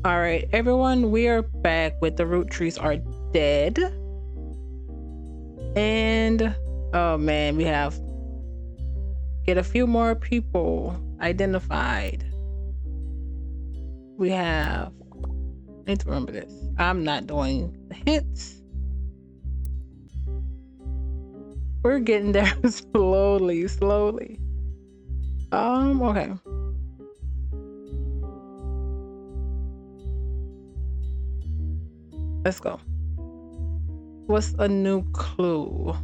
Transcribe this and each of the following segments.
All right, everyone, we are back with the Roottrees are dead. And oh man, we have get a few more people identified. We have, I need to remember this. I'm not doing the hits. We're getting there slowly. Okay. Let's go. What's a new clue?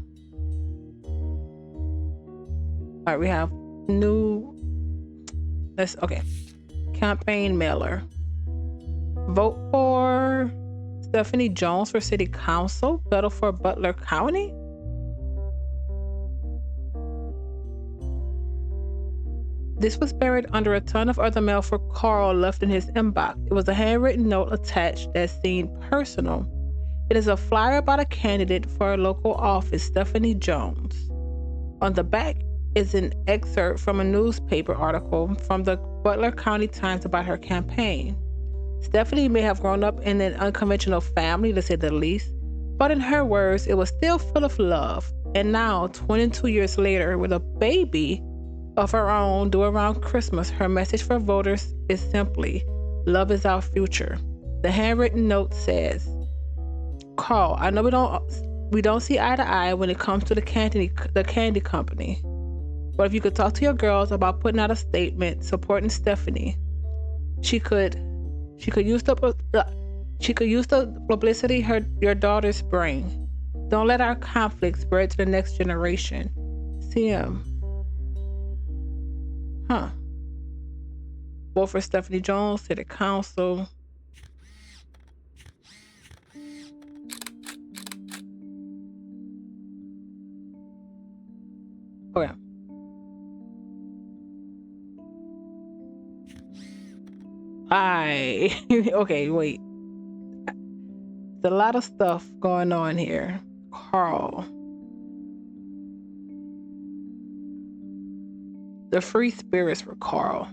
All right, we have new. Okay. Campaign mailer. Vote for Stephanie Jones for city council. Battle for Butler County. This was buried under a ton of other mail for Carl left in his inbox. It was a handwritten note attached that seemed personal. It is a flyer about a candidate for a local office, Stephanie Jones. On the back is an excerpt from a newspaper article from the Butler County Times about her campaign. Stephanie may have grown up in an unconventional family, to say the least, but in her words, it was still full of love. And now, 22 years later, with a baby of her own due around Christmas, her message for voters is simply, love is our future. The handwritten note says, Carl, I know we don't see eye to eye when it comes to the candy company. But if you could talk to your girls about putting out a statement supporting Stephanie, she could use the publicity your daughters bring. Don't let our conflict spread to the next generation. CM. Huh. Vote for Stephanie Jones, City Council. Okay. Okay, wait. There's a lot of stuff going on here. Carl. The free spirits for Carl.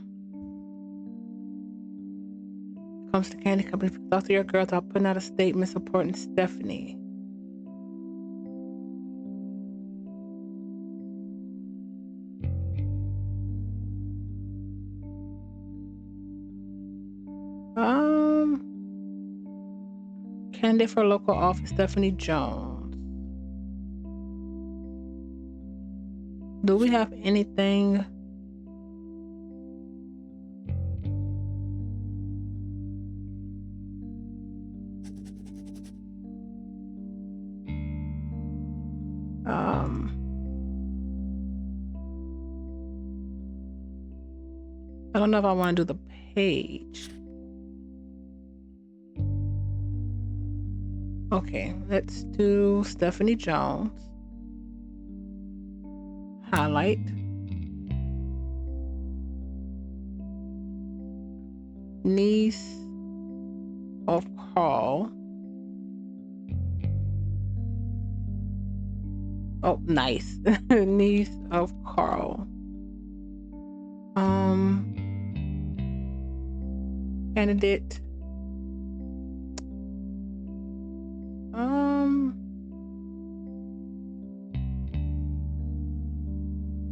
Comes to candy company. Talk to your girls. I'll put out a statement supporting Stephanie. Candidate for local office, Stephanie Jones. Do we have anything? I don't know if I want to do the page. Okay, let's do Stephanie Jones. Highlight. Niece of Carl. Oh, nice. Niece of Carl. Candidate.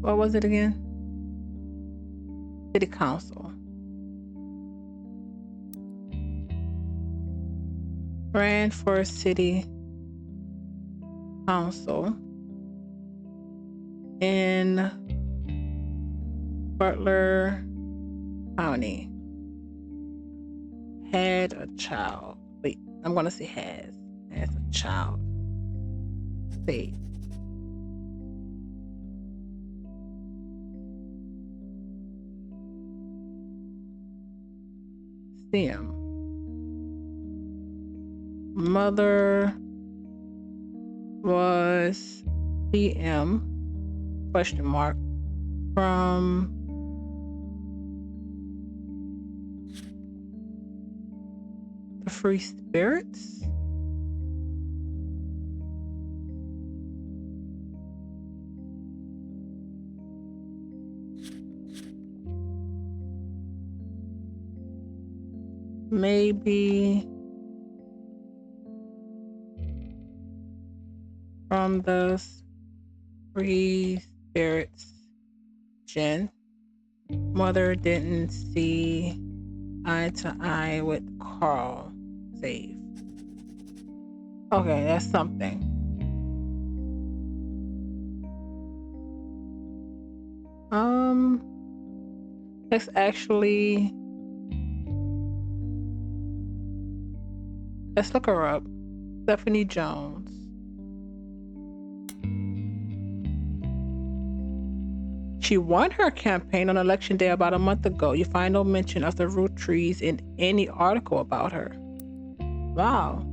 What was it again? City Council. Ran for City Council in Butler County. Had a child. Wait, I'm going to say has a child. State. Sim. Mother was CM question mark from the Free Spirits. maybe from the Free Spirits Gen. Mother didn't see eye to eye with Carl. Save. Okay, that's something. Let's look her up. Stephanie Jones. She won her campaign on election day about a month ago. You find no mention of the Roottrees in any article about her. Wow.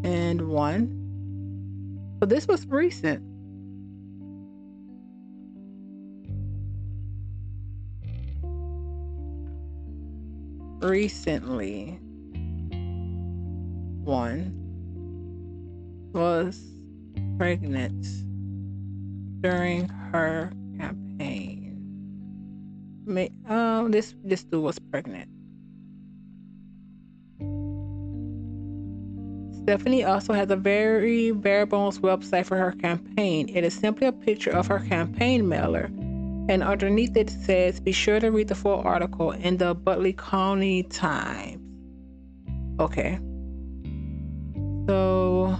And one. So this was recent. Recently, one was pregnant during her campaign. This dude was pregnant. Stephanie also has a very bare bones website for her campaign. It is simply a picture of her campaign mailer, and underneath it says, be sure to read the full article in the Butler County Times. Okay. So,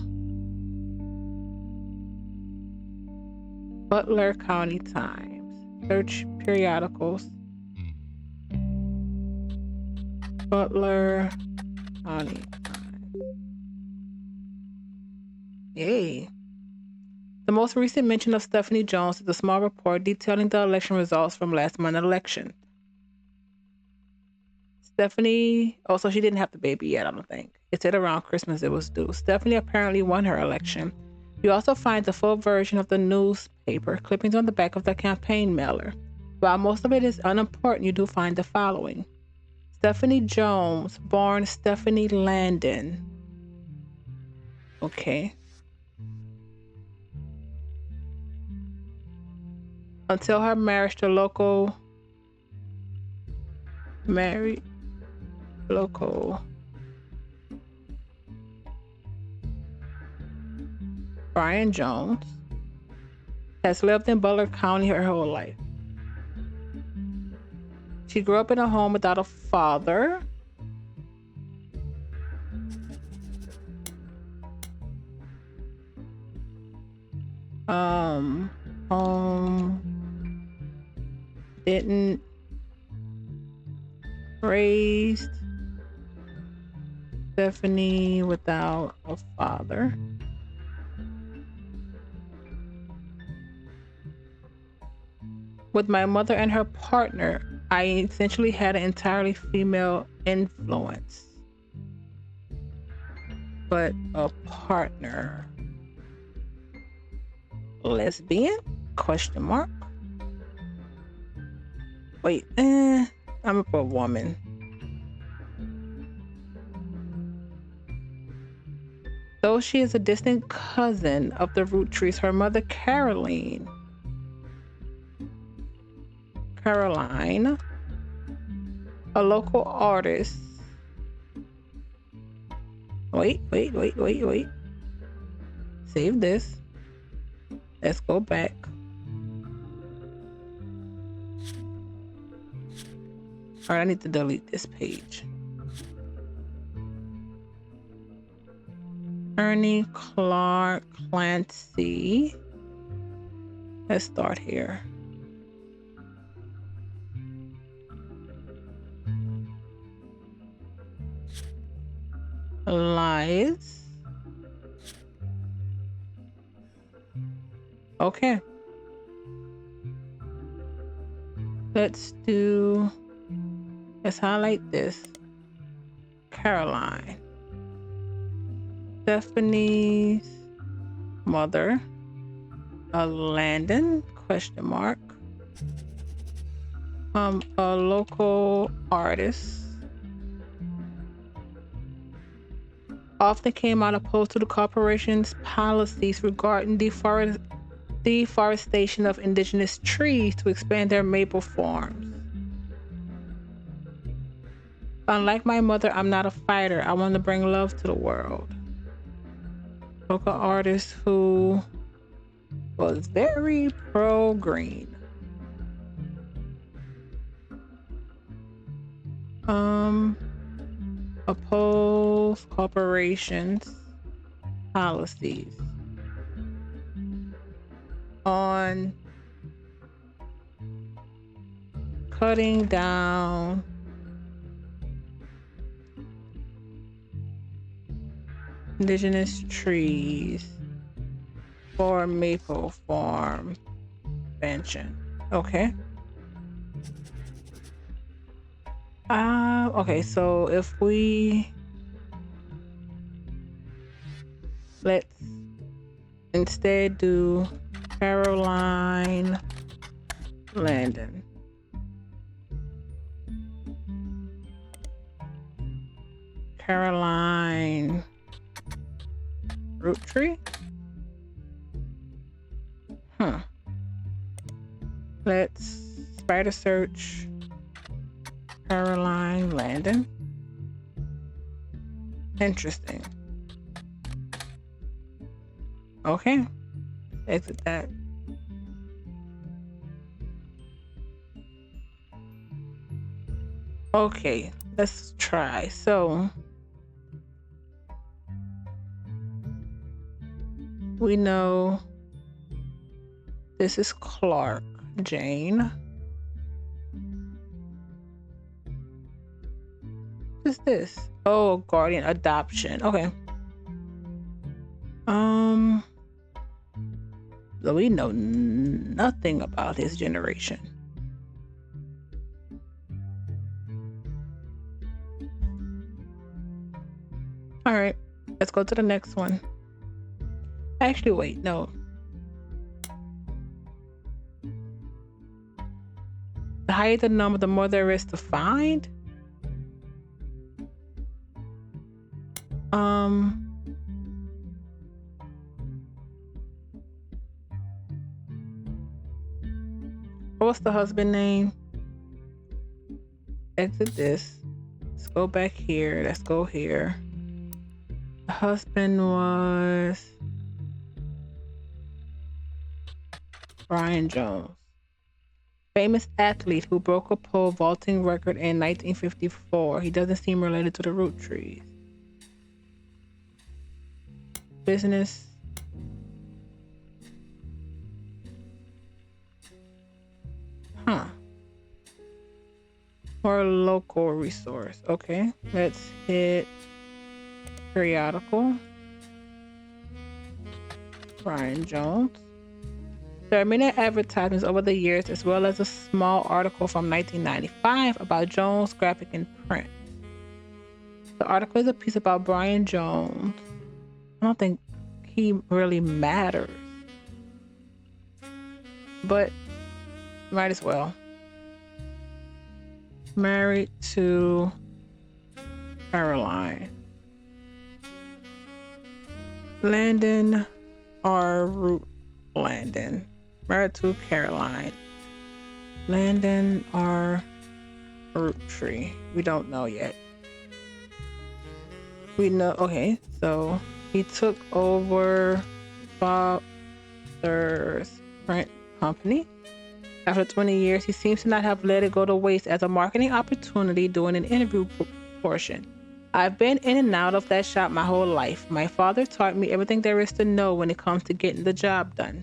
Butler County Times. Search periodicals. Butler County Times. Yay. The most recent mention of Stephanie Jones is a small report detailing the election results from last month's election. Stephanie, so she didn't have the baby yet, I don't think. It said around Christmas it was due. Stephanie apparently won her election. You also find the full version of the newspaper clippings on the back of the campaign mailer. While most of it is unimportant, you do find the following. Stephanie Jones, born Stephanie Landon. Okay. Until her marriage to local Brian Jones has lived in Butler County her whole life. She grew up in a home without a father. Didn't raised Stephanie without a father. With my mother and her partner, I essentially had an entirely female influence. But a partner. Lesbian? Question mark. Wait, I'm a woman. Though she is a distant cousin of the Roottrees, her mother Caroline, a local artist. Wait. Save this. Let's go back. All right, I need to delete this page. Ernie Clark Clancy. Let's start here. Elias. Okay. Let's highlight this. Caroline. Stephanie's mother. Landon, question mark. A local artist. Often came out opposed to the corporation's policies regarding deforestation of indigenous trees to expand their maple farms. Unlike my mother, I'm not a fighter. I want to bring love to the world. Local artist who was very pro-green. Oppose corporations' policies on cutting down indigenous trees for maple farm expansion. Okay. Okay, so if let's instead do Caroline Landon. Caroline Roottree? Let's spider search Caroline Landon. Interesting. Okay. Exit that. Okay, let's try. So we know this is Clark Jane. What is this? Oh, guardian adoption. Okay. So we know nothing about his generation. All right, let's go to the next one. Actually, wait, no. The higher the number, the more there is to find. What's the husband name? Exit this. Let's go back here. Let's go here. The husband was Brian Jones, famous athlete who broke a pole vaulting record in 1954. He doesn't seem related to the Roottrees. Business. Or local resource. Okay, let's hit periodical. Brian Jones. There are many advertisements over the years, as well as a small article from 1995 about Jones graphic and print. The article is a piece about Brian Jones. I don't think he really matters, but might as well. Married to Caroline Landon or Root Landon. Married to Caroline Landon or Roottree. We don't know yet. We know. Okay, so he took over father's print company. After 20 years, he seems to not have let it go to waste as a marketing opportunity during an interview portion. I've been in and out of that shop my whole life. My father taught me everything there is to know when it comes to getting the job done.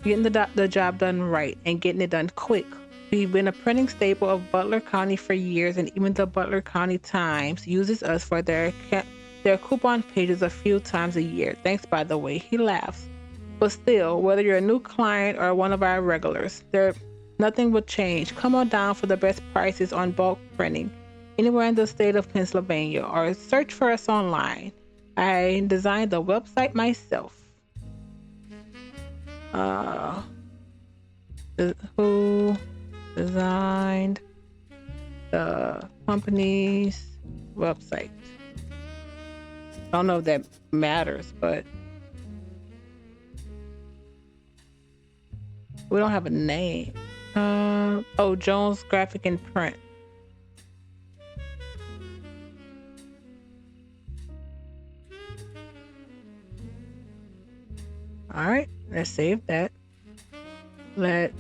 Getting the job done right and getting it done quick. We've been a printing staple of Butler County for years, and even the Butler County Times uses us for their coupon pages a few times a year. Thanks, by the way. He laughs. But still, whether you're a new client or one of our regulars, nothing will change. Come on down for the best prices on bulk printing anywhere in the state of Pennsylvania, or search for us online. I designed the website myself. Who designed the company's website? I don't know if that matters, but We don't have a name. Oh, Jones Graphic and Print. All right, let's save that. Let's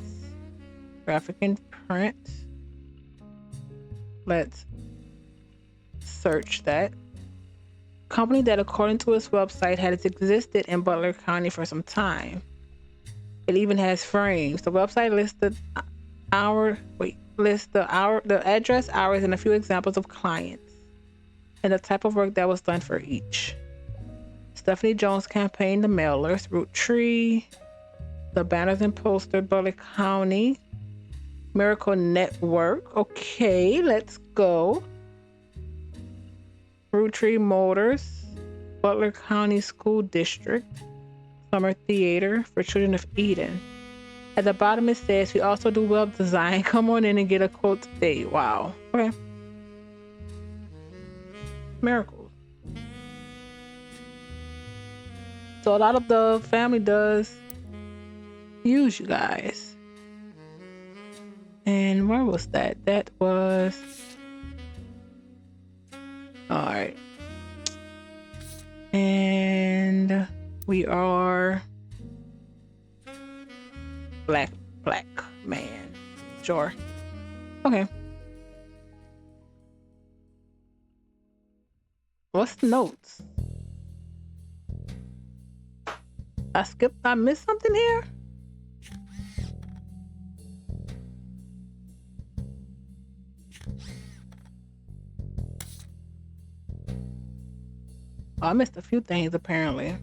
graphic and print. Let's search that. Company that, according to its website, has existed in Butler County for some time. It even has frames. The website lists the address, hours, and a few examples of clients and the type of work that was done for each. Stephanie Jones campaign, the mailers, Roottree, the banners and poster, Butler County, Miracle Network. Okay, let's go. Roottree Motors, Butler County School District, Summer Theater for Children of Eden. At the bottom it says we also do web design. Come on in and get a quote today. Wow. Okay. Miracles. So a lot of the family does use you guys. And where was that? That was... Alright. And we are black man. Sure. Okay. What's the notes? I missed something here? Oh, I missed a few things apparently.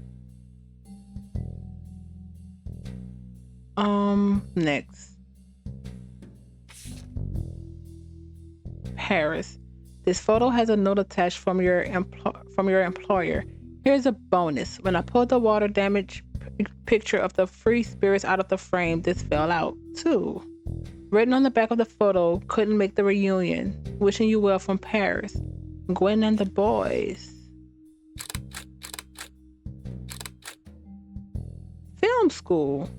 Next. Paris. This photo has a note attached from your employer. Here's a bonus. When I pulled the water damage picture of the free spirits out of the frame, this fell out too. Written on the back of the photo, couldn't make the reunion. Wishing you well from Paris. Gwen and the boys. Film school.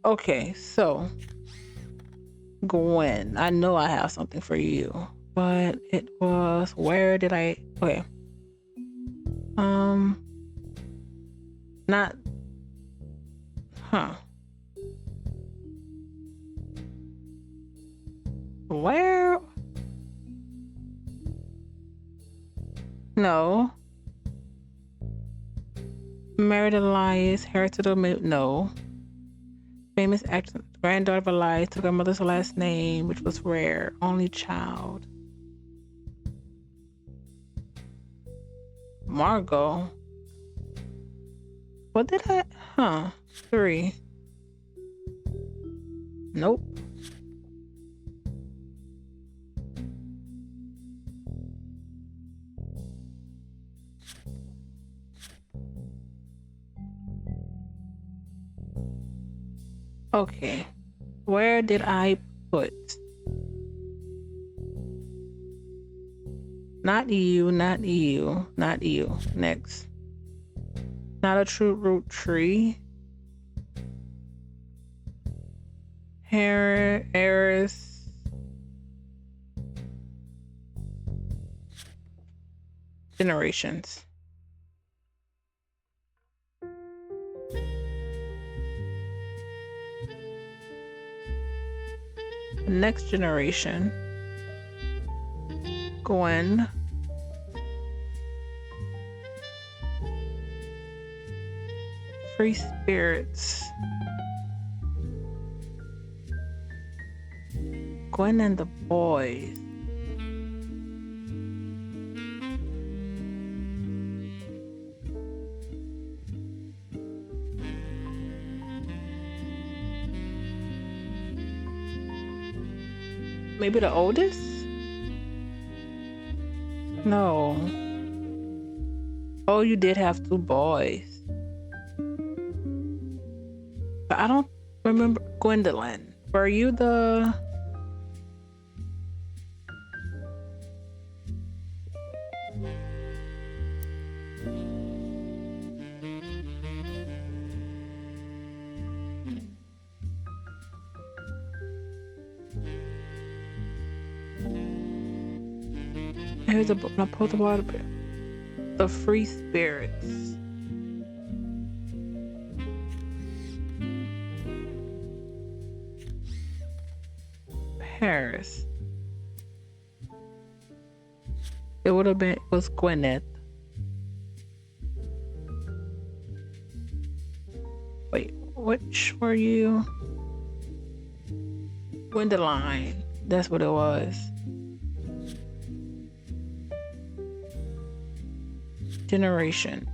Okay, so Gwen, I know I have something for you, but it was, where did I, okay. Not, where? No. Married Elias, heritage of, no. Famous actress, granddaughter of Elias, took her mother's last name, which was rare. Only child. Margot. What did I? 3. Nope. Okay. Where did I put? Not you, not you, not you. Next. Not a true Roottree. Harris. Generations. Next generation. Gwen. Free spirits. Gwen and the boys. Maybe the oldest? No. Oh, you did have 2 boys. But I don't remember. Gwendolyn, were you the... Here's a book. I pulled the water bit. The Free Spirits. Paris. It would have been, was Gwyneth. Wait, which were you? Gwendoline. That's what it was. Generations.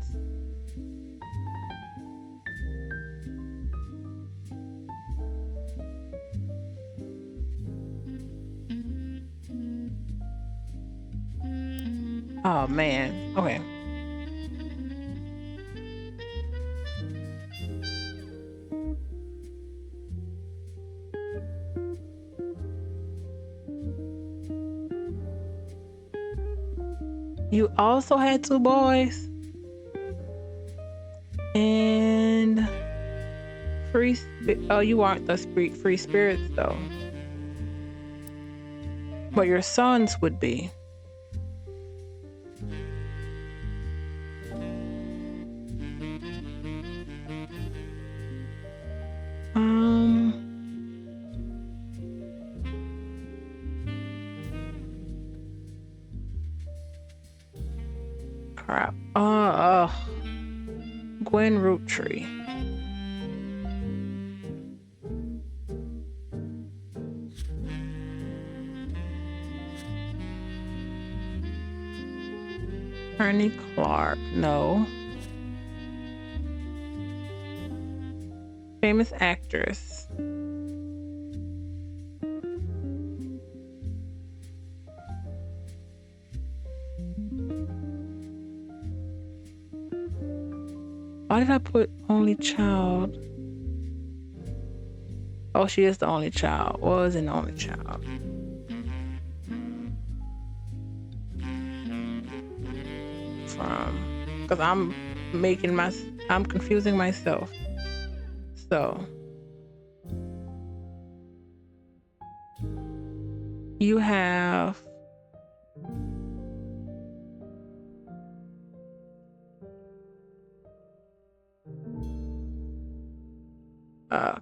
Oh man. Okay. You also had 2 boys. And you aren't the free spirits though. But your sons would be. Crap. Gwen Roottree. Ernie Clark. No. Famous actress. Why did I put only child? Oh, she is the only child. Was an only child. Because I'm confusing myself. So you have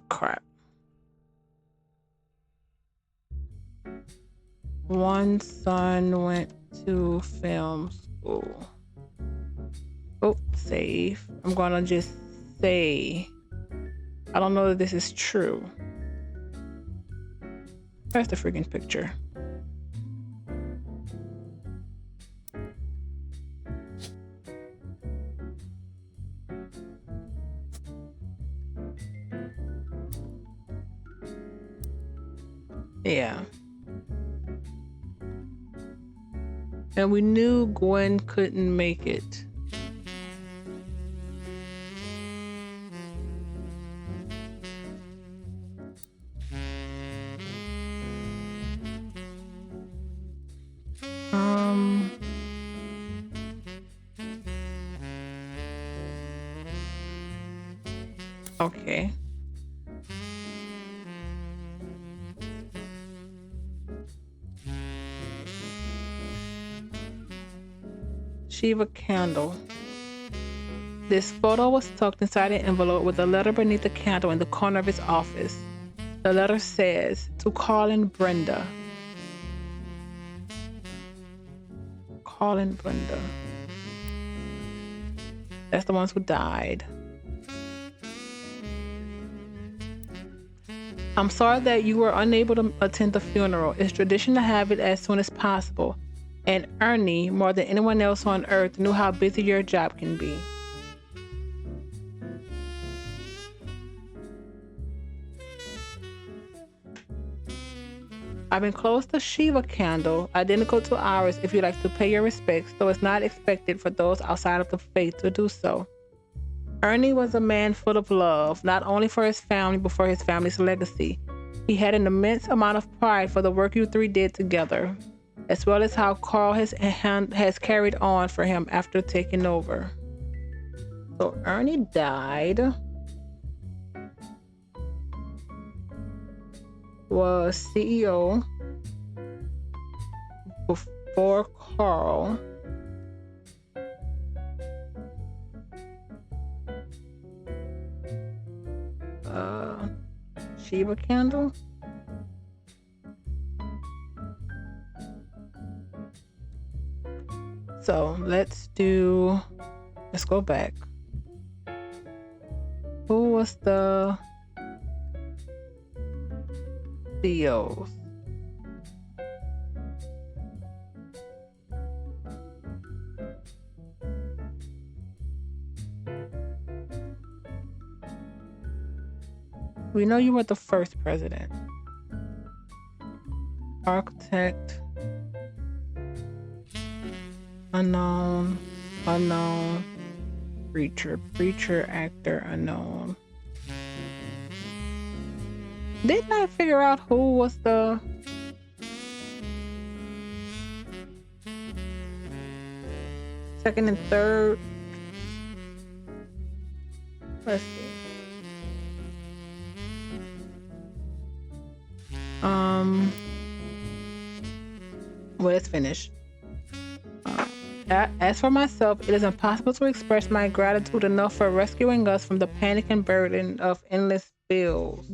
crap. One son went to film school. Oh, save. I'm gonna just say, I don't know that this is true. Where's the freaking picture? Yeah. And we knew Gwen couldn't make it. Okay. Shiva candle. This photo was tucked inside an envelope with a letter beneath the candle in the corner of his office. The letter says, to Carl and Brenda. Carl and Brenda. That's the ones who died. I'm sorry that you were unable to attend the funeral. It's tradition to have it as soon as possible. And Ernie, more than anyone else on earth, knew how busy your job can be. I've enclosed the Shiva candle, identical to ours, if you'd like to pay your respects, though it's not expected for those outside of the faith to do so. Ernie was a man full of love, not only for his family, but for his family's legacy. He had an immense amount of pride for the work you three did together, as well as how Carl has carried on for him after taking over. So Ernie died, was CEO before Carl. Shiva candle. So let's go back. Who was the CEOs? We know you were the first president. Architect. Unknown. Preacher, actor, unknown. Didn't I figure out who was the second and third? Let's see. Well, let's finish. As for myself, it is impossible to express my gratitude enough for rescuing us from the panic and burden of endless bills.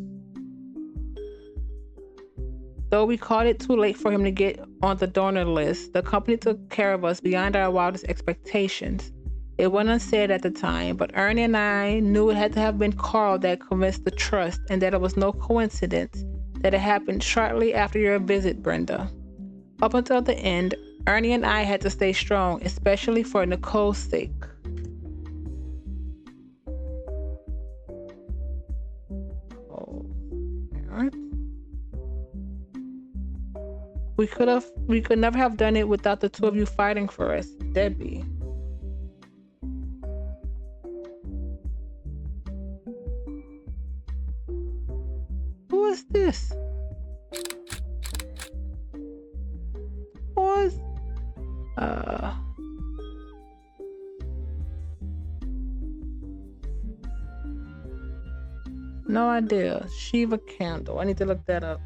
Though we called it too late for him to get on the donor list, the company took care of us beyond our wildest expectations. It wasn't unsaid at the time, but Ernie and I knew it had to have been Carl that convinced the trust, and that it was no coincidence that it happened shortly after your visit, Brenda. Up until the end, Ernie and I had to stay strong, especially for Nicole's sake. Oh, we could never have done it without the two of you fighting for us, Debbie. Who is this? No idea. Shiva candle. I need to look that up.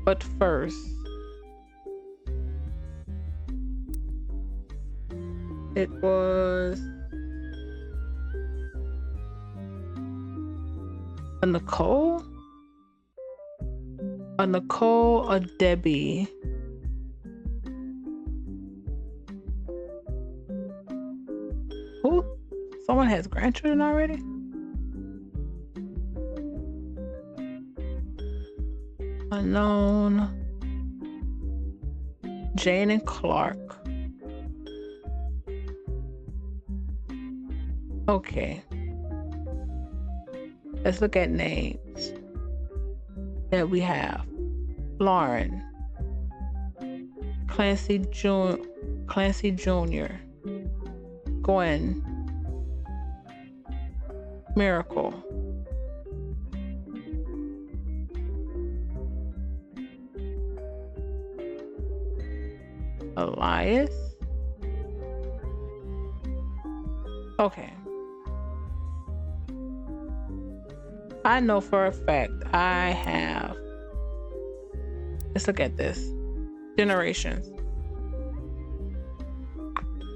But first, it was a Nicole? A Nicole, a Debbie. Who? Someone has grandchildren already? Unknown. Jane and Clark. Okay. Let's look at names that we have. Lauren. Clancy Jr. Gwen. Miracle. Elias. Okay. I know for a fact I have. Let's look at this. Generations.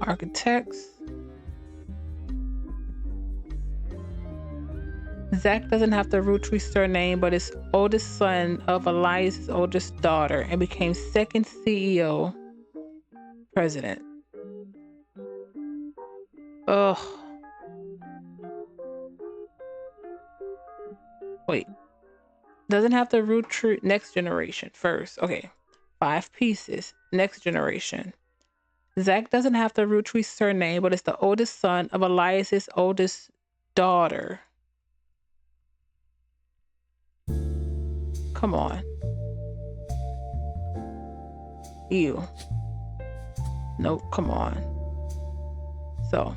Architects. Zach doesn't have the Roottree surname, but is oldest son of Elias' oldest daughter and became second CEO president. Ugh. Wait. Doesn't have the Roottree next generation first. Okay. 5 pieces. Next generation. Zach doesn't have the Roottree surname, but is the oldest son of Elias' oldest daughter. Come on. Ew. Nope, come on. So.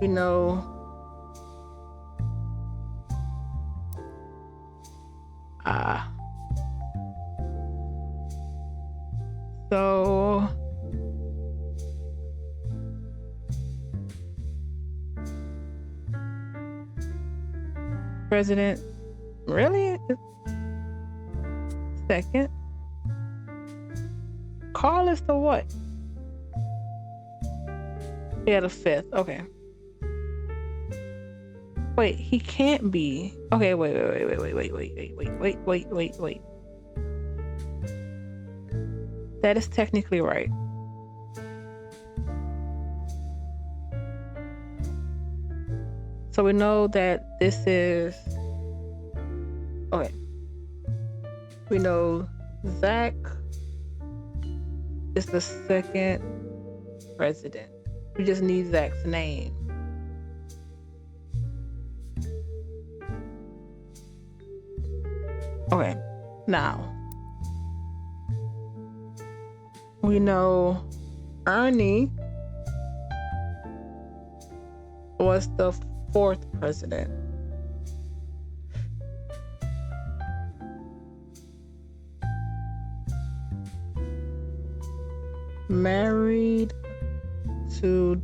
We know. So. President, really? second. Carl is the what? Yeah, the fifth. Okay. Wait, he can't be. Okay, wait. That is technically right. So we know that this is... Okay. We know Zach is the second president. We just need Zach's name. Okay, now we know Ernie was the fourth president. Married to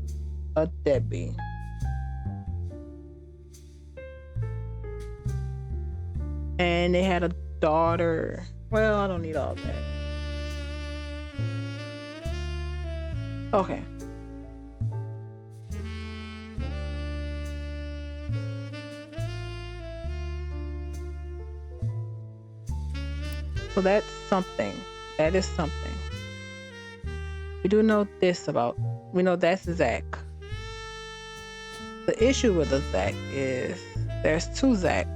a Debbie. And they had a daughter. Well, I don't need all that. Okay. So that's something. That is something. We do know this about, we know that's Zach. The issue with the Zach is there's two Zachs.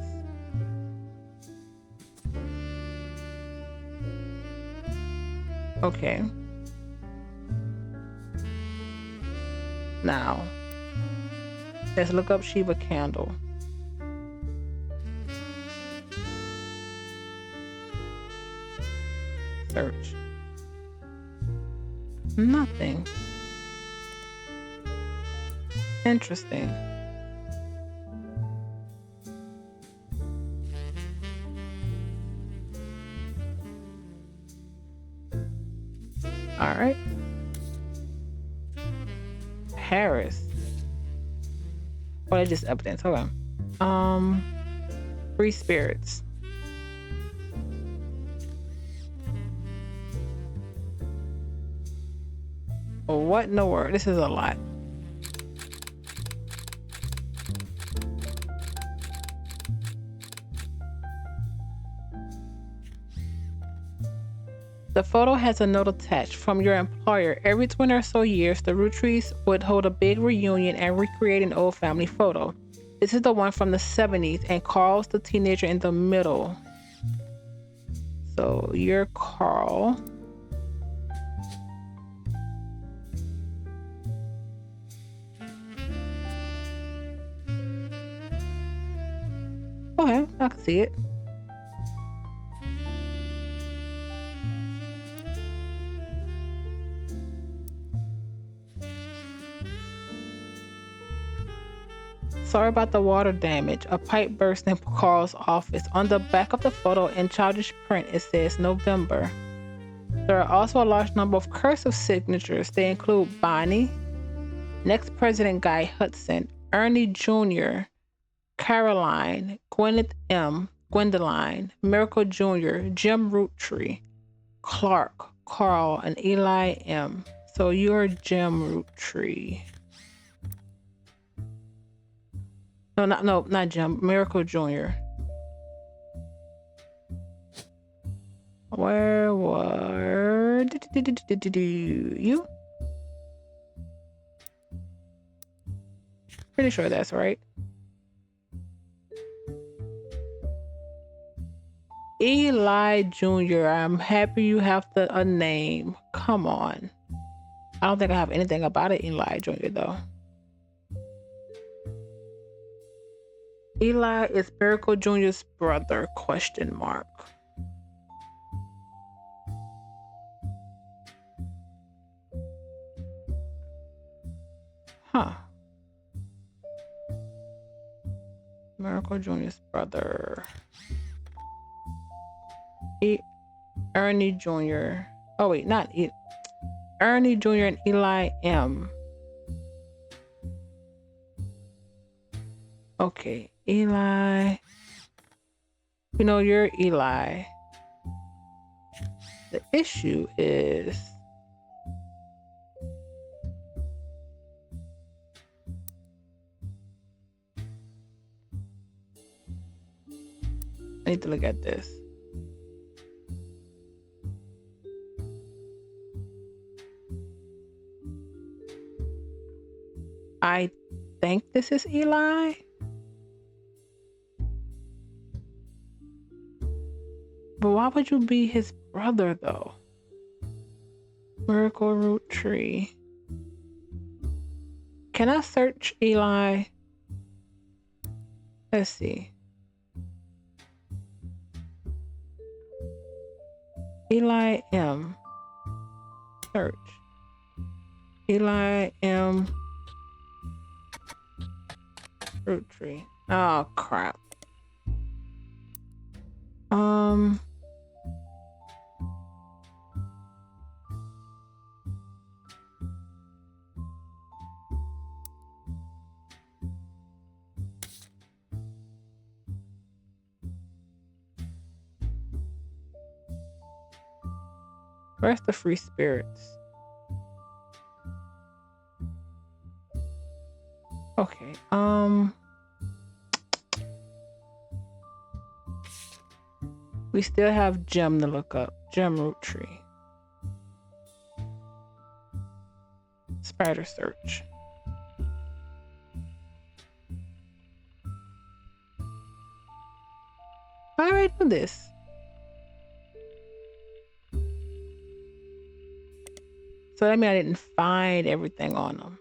Okay. Now, let's look up Shiva Candle. Search. Nothing. Interesting. All right. Harris. Oh, that's just evidence. Hold on. Free spirits. What in the world? This is a lot. The photo has a note attached from your employer. Every 20 or so years, the Roottrees would hold a big reunion and recreate an old family photo. This is the one from the 70s, and Carl's the teenager in the middle. So you're Carl. Okay, I can see it. Sorry about the water damage. A pipe burst in Carl's office. On the back of the photo in childish print, it says November. There are also a large number of cursive signatures. They include Bonnie, next President Guy Hudson, Ernie Jr., Caroline, Gwyneth M., Gwendoline, Miracle Jr., Jim Roottree, Clark, Carl, and Eli M. So you're Jim Roottree. No, not Jim. Miracle Jr. Where were you? Pretty sure that's right. Eli Jr. I'm happy you have a name. Come on. I don't think I have anything about it, Eli Jr. though. Eli is Miracle Jr.'s brother, question mark. Huh. Miracle Jr.'s brother. Ernie Jr. Oh wait, not it. Ernie Jr. and Eli M. Okay, Eli. You know, you're Eli. issue is I need to look at this. I think this is Eli. But why would you be his brother though? Miracle Roottree. Can I search Eli? Let's see. Eli M. Search. Eli M. Roottree. Oh crap. Where's the free spirits? Okay, we still have Gem to look up. Gem Roottree. Spider search. How do I do this? So that means I didn't find everything on them.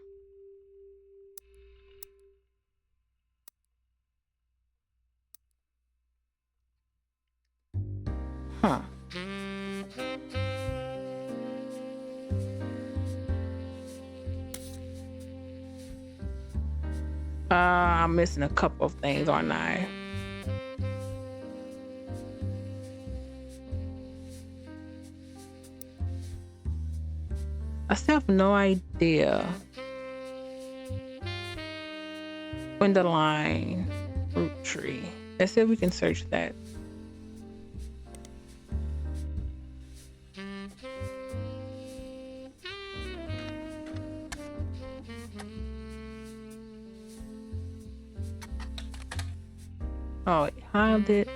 Huh. I'm missing a couple of things, aren't I? I still have no idea when the line Roottree. Let's see if we can search that. Oh, it held it.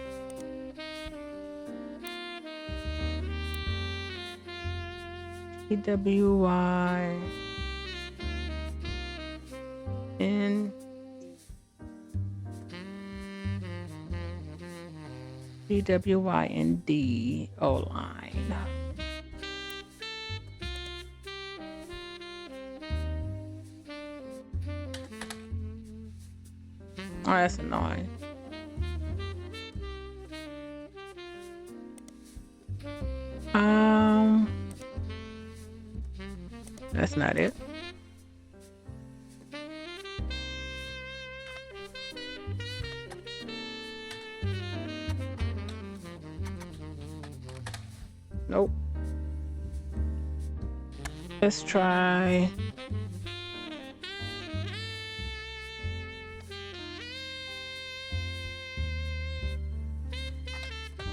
EWY N DWYND O line. Oh, that's annoying. That's not it. Nope. Let's try.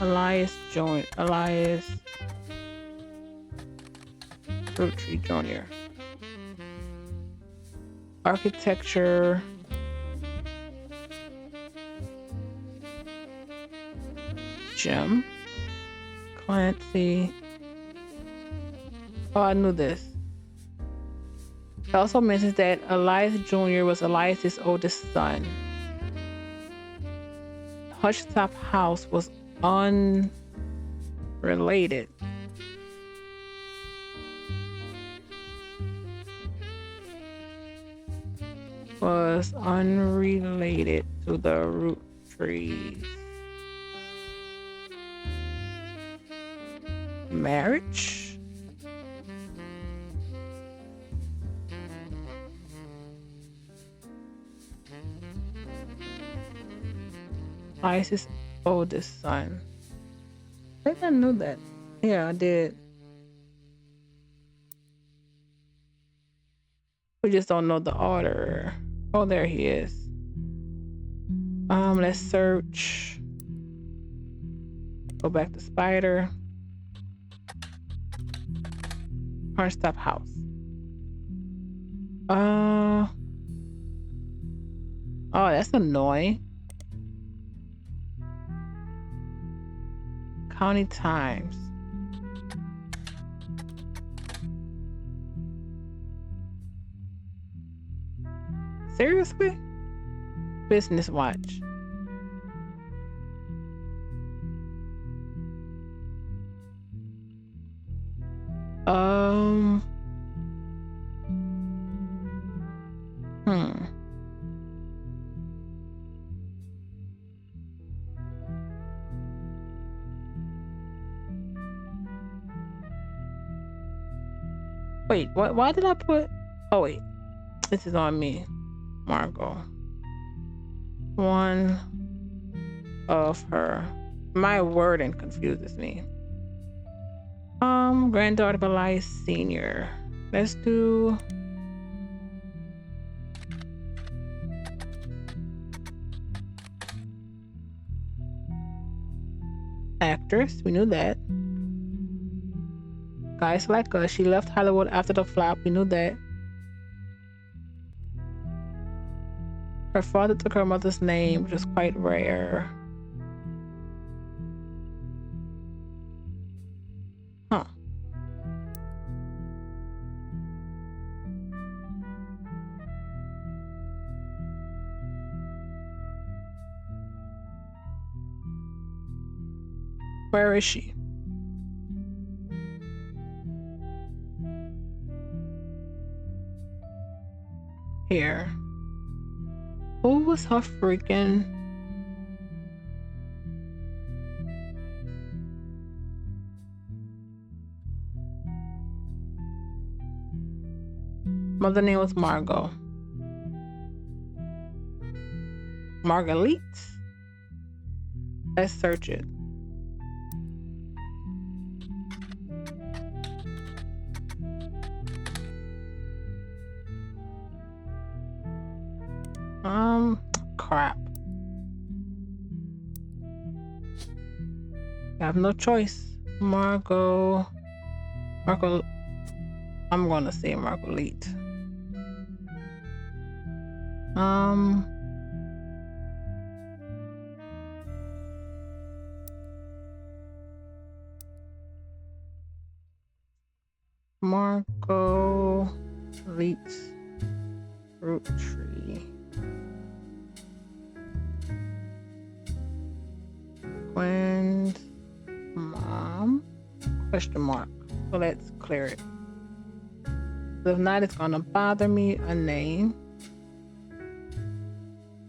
Elias Roottree Jr. Architecture. Gem. Clancy. Oh, I knew this. It also mentions that Elias Jr. was Elias's oldest son. Hutchtop House was unrelated. Was unrelated to the Roottrees. Marriage? Elias's oldest son. I think I knew that. Yeah, I did. We just don't know the order. Oh, there he is. Let's search. Go back to Spider. Stop House. Oh, that's annoying. County Times. Seriously? Business Watch. Wait, what? Why did I put? Oh wait, this is on me, Margot. One of her. My wording confuses me. Granddaughter of Elias Senior. Let's do. Actress, we knew that. Guys like us, she left Hollywood after the flop, we knew that. Her father took her mother's name, which is quite rare. Huh. Where is she? Here. Who was her freaking... Mother name was Margot. Marguerite? Let's search it. Crap. I have no choice. Margot. I'm gonna say Marguerite. Marguerite Roottree. Gwen's mom? Question mark. So let's clear it. So if not, it's gonna bother me. A name.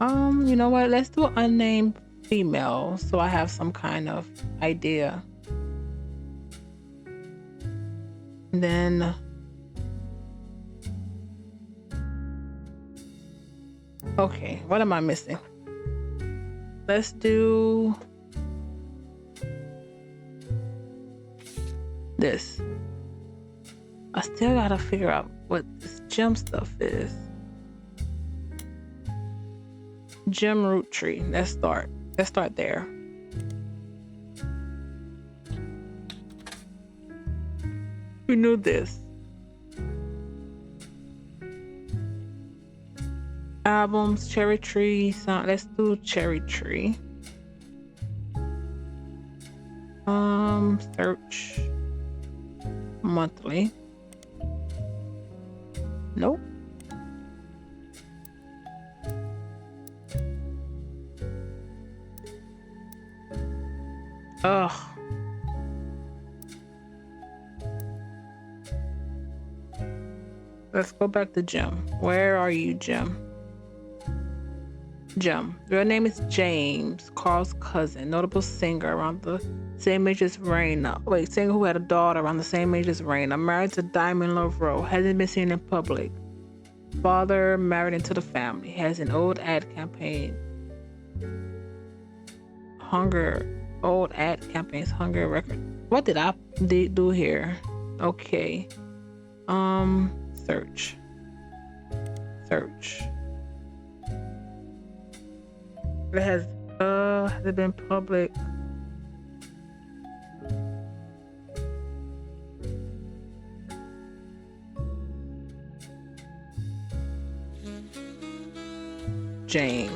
You know what? Let's do an unnamed female so I have some kind of idea. And then okay, what am I missing? Let's do this. I still gotta figure out what this gem stuff is. Gem Roottree. Let's start there. We knew this. Albums, Cherry Tree, sound. Let's do Cherry Tree. Search monthly. Nope. Ugh. Let's go back to Jim. Where are you, Jim? Jim. Your name is James, Carl's cousin, notable singer around the same age as Raina. Wait, singer who had a daughter around the same age as Raina. Married to Diamond Love Rowe. Hasn't been seen in public. Father married into the family. Has an old ad campaign. Old ad campaigns. Hunger record. What did I do here? Okay. Search. It has it been public? James.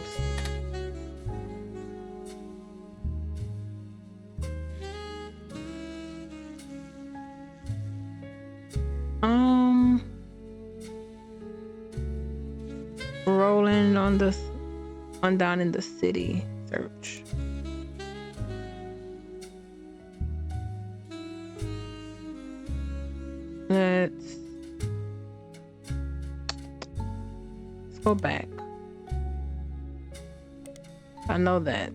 Rolling on down in the city. Search. Let's go back. I know that.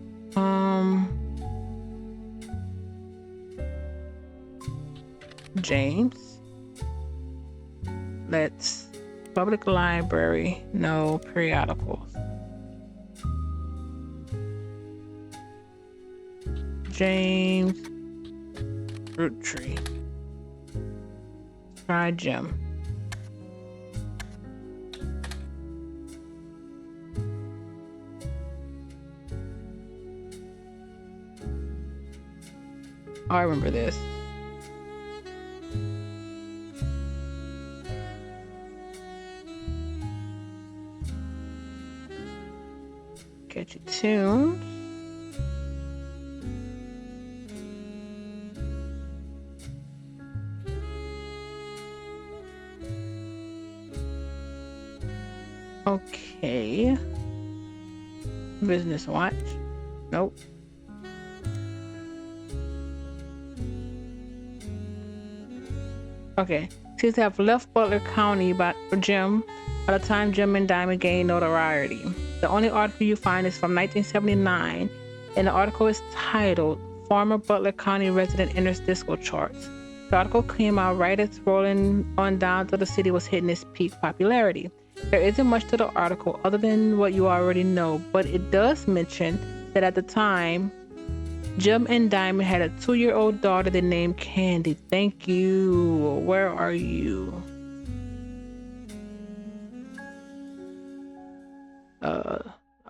James. Let's public library, no periodicals. James Roottree. Try Jim. Oh, I remember this. Catchy tunes. Okay. Business watch. Nope. Okay. Seems to have left Butler County for Jim by the time Jim and Diamond gained notoriety. The only article you find is from 1979, and the article is titled Former Butler County Resident Enters Disco Charts. The article came out right as Rolling on Down to the City was hitting its peak popularity. There isn't much to the article other than what you already know, but it does mention that at the time, Jim and Diamond had a 2-year-old daughter they named Candy. Thank you. Where are you?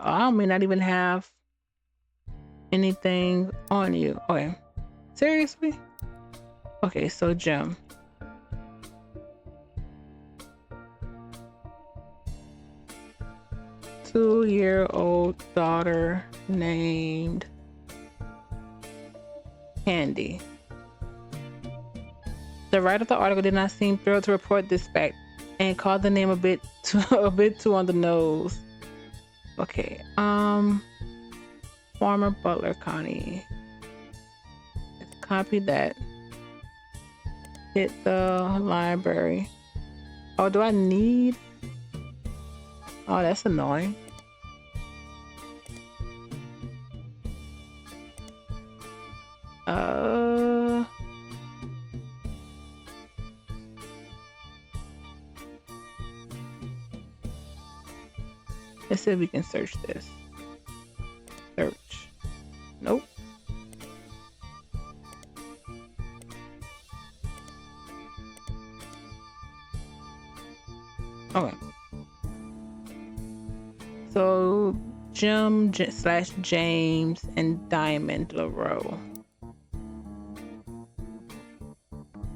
I may not even have anything on you. Okay. Seriously? Okay, so Jim. Two-year-old daughter named Candy. The writer of the article did not seem thrilled to report this fact and called the name a bit too on the nose. Okay, former Butler County. Let's copy that. Hit the library. Oh, do I need? Oh, that's annoying. Let's see if we can search this. Search. Nope. Okay. So Jim / James and Diamond LaRoe.